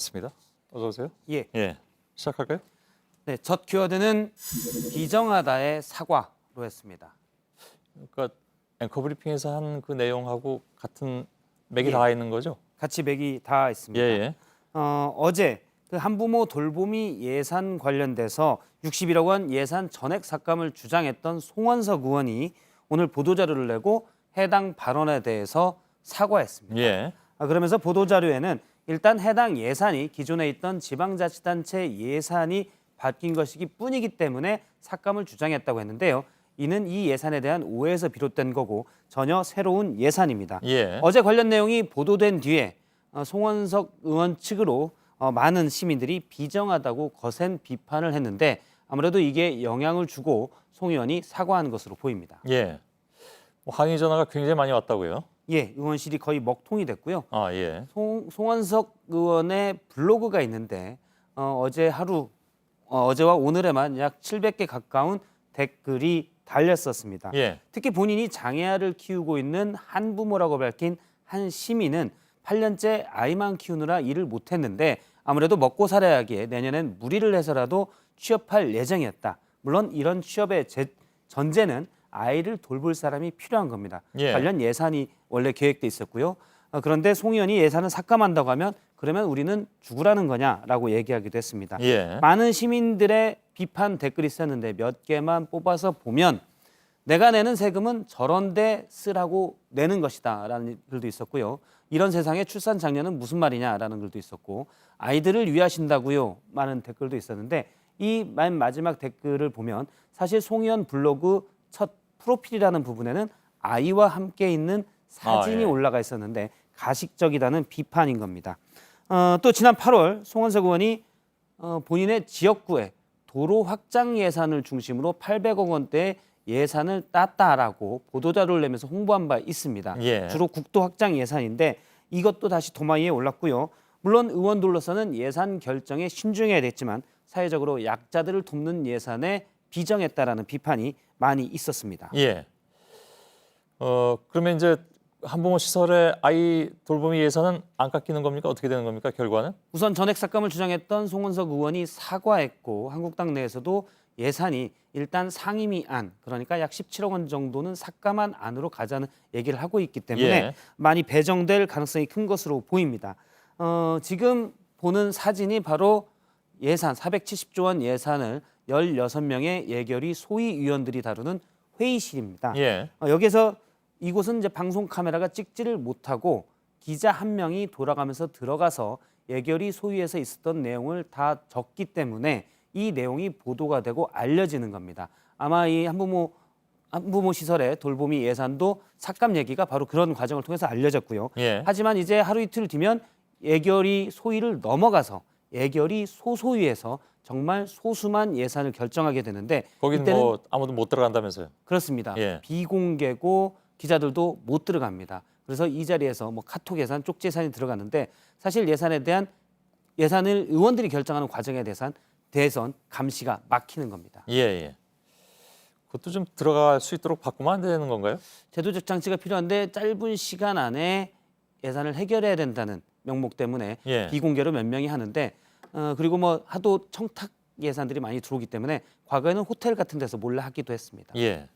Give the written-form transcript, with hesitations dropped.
맞습니다. 어서 오세요. 예. 예. 시작할까요? 네, 첫 키워드는 비정하다의 사과로 했습니다. 그러니까 앵커 브리핑에서 한 그 내용하고 같은 맥이 예. 닿아 있는 거죠? 같이 맥이 다 예, 있습니다. 예. 어제 그 한부모 돌보미 예산 관련돼서 61억 원 예산 전액 삭감을 주장했던 송원석 의원이 오늘 보도자료를 내고 해당 발언에 대해서 사과했습니다. 예. 그러면서 보도자료에는 일단 해당 예산이 기존에 있던 지방자치단체 예산이 바뀐 것이기 뿐이기 때문에 삭감을 주장했다고 했는데요. 이는 이 예산에 대한 오해에서 비롯된 거고 전혀 새로운 예산입니다. 예. 어제 관련 내용이 보도된 뒤에 송원석 의원 측으로 많은 시민들이 비정하다고 거센 비판을 했는데 아무래도 이게 영향을 주고 송 의원이 사과한 것으로 보입니다. 예. 뭐 항의 전화가 굉장히 많이 왔다고요? 예, 의원실이 거의 먹통이 됐고요. 아, 예. 송원석 의원의 블로그가 있는데 어제와 오늘에만 약 700개 가까운 댓글이 달렸었습니다. 예. 특히 본인이 장애아를 키우고 있는 한부모라고 밝힌 한 시민은 8년째 아이만 키우느라 일을 못했는데 아무래도 먹고 살아야기에 내년엔 무리를 해서라도 취업할 예정이었다. 물론 이런 취업의 전제는 아이를 돌볼 사람이 필요한 겁니다. 예. 관련 예산이 원래 계획돼 있었고요. 그런데 송 의원이 예산을 삭감한다고 하면 그러면 우리는 죽으라는 거냐라고 얘기하기도 했습니다. 예. 많은 시민들의 비판 댓글이 있었는데 몇 개만 뽑아서 보면 내가 내는 세금은 저런 데 쓰라고 내는 것이다 라는 글도 있었고요. 이런 세상에 출산 장려는 무슨 말이냐라는 글도 있었고 아이들을 위하신다고요 많은 댓글도 있었는데 이 맨 마지막 댓글을 보면 사실 송 의원 블로그 첫 프로필이라는 부분에는 아이와 함께 있는 사진이 예. 올라가 있었는데 가식적이다는 비판인 겁니다. 또 지난 8월 송원석 의원이 본인의 지역구에 도로 확장 예산을 중심으로 800억 원대의 예산을 땄다라고 보도자료를 내면서 홍보한 바 있습니다. 예. 주로 국도 확장 예산인데 이것도 다시 도마 위에 올랐고요. 물론 의원들로서는 예산 결정에 신중해야 됐지만 사회적으로 약자들을 돕는 예산에 비정했다라는 비판이 많이 있었습니다. 예. 그러면 이제 한부모 시설의 아이 돌보미 예산은 안 깎이는 겁니까? 어떻게 되는 겁니까? 결과는? 우선 전액 삭감을 주장했던 송원석 의원이 사과했고 한국당 내에서도 예산이 일단 상임위안 그러니까 약 17억 원 정도는 삭감한 안으로 가자는 얘기를 하고 있기 때문에 예. 많이 배정될 가능성이 큰 것으로 보입니다. 지금 보는 사진이 바로 예산 470조 원 예산을 16명의 예결위 소위위원들이 다루는 회의실입니다. 예. 여기서 이곳은 이제 방송 카메라가 찍지를 못하고 기자 한 명이 돌아가면서 들어가서 예결위 소위에서 있었던 내용을 다 적기 때문에 이 내용이 보도가 되고 알려지는 겁니다. 아마 이 한부모 시설의 돌보미 예산도 삭감 얘기가 바로 그런 과정을 통해서 알려졌고요. 예. 하지만 이제 하루 이틀 뒤면 예결위 소위를 넘어가서 예결위 소소위에서 정말 소수만 예산을 결정하게 되는데 거긴 이때는 뭐 아무도 못 들어간다면서요? 그렇습니다. 예. 비공개고 기자들도 못 들어갑니다. 그래서 이 자리에서 뭐 카톡 예산, 쪽지 예산이 들어가는데 사실 예산을 의원들이 결정하는 과정에 대해선 감시가 막히는 겁니다. 예, 예. 그것도 좀 들어갈 수 있도록 바꾸면 안 되는 건가요? 제도적 장치가 필요한데 짧은 시간 안에 예산을 해결해야 된다는 명목 때문에 예. 비공개로 몇 명이 하는데 그리고 뭐 하도 청탁 예산들이 많이 들어오기 때문에 과거에는 호텔 같은 데서 몰래 하기도 했습니다. 예.